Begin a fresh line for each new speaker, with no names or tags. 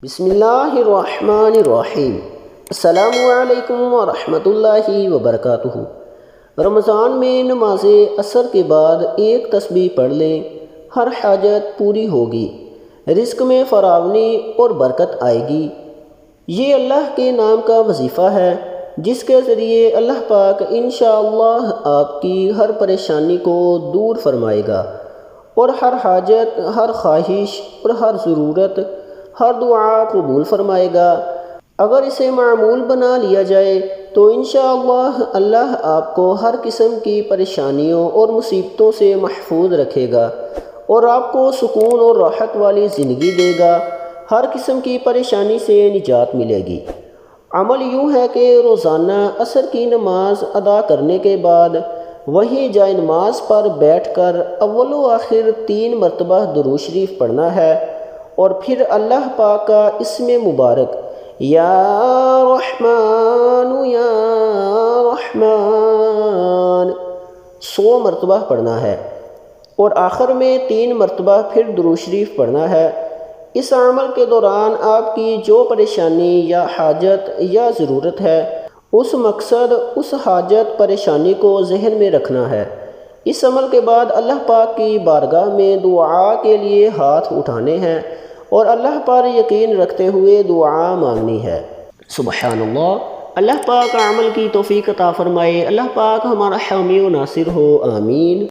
بسم اللہ الرحمن الرحیم۔ السلام علیکم ورحمۃ اللہ وبرکاتہ۔ رمضان میں نماز عصر کے بعد ایک تسبیح پڑھ لیں، ہر حاجت پوری ہوگی، رزق میں فراوانی اور برکت آئے گی۔ یہ اللہ کے نام کا وظیفہ ہے جس کے ذریعے اللہ پاک انشاءاللہ آپ کی ہر پریشانی کو دور فرمائے گا اور ہر حاجت، ہر خواہش اور ہر ضرورت، ہر دعا قبول فرمائے گا۔ اگر اسے معمول بنا لیا جائے تو انشاءاللہ اللہ آپ کو ہر قسم کی پریشانیوں اور مصیبتوں سے محفوظ رکھے گا اور آپ کو سکون اور راحت والی زندگی دے گا، ہر قسم کی پریشانی سے نجات ملے گی۔ عمل یوں ہے کہ روزانہ عصر کی نماز ادا کرنے کے بعد وہیں جائے نماز پر بیٹھ کر اول و آخر 3 مرتبہ درود شریف پڑھنا ہے اور پھر اللہ پاک کا اسم مبارک یا رحمان یا رحمان 100 مرتبہ پڑھنا ہے اور آخر میں 3 مرتبہ پھر درود شریف پڑھنا ہے۔ اس عمل کے دوران آپ کی جو پریشانی یا حاجت یا ضرورت ہے، اس مقصد، اس حاجت، پریشانی کو ذہن میں رکھنا ہے۔ اس عمل کے بعد اللہ پاک کی بارگاہ میں دعا کے لیے ہاتھ اٹھانے ہیں اور اللہ پر یقین رکھتے ہوئے دعا مانگنی ہے۔ سبحان اللہ۔ اللہ پاک عمل کی توفیق عطا فرمائے۔ اللہ پاک ہمارا حامی و ناصر ہو، آمین۔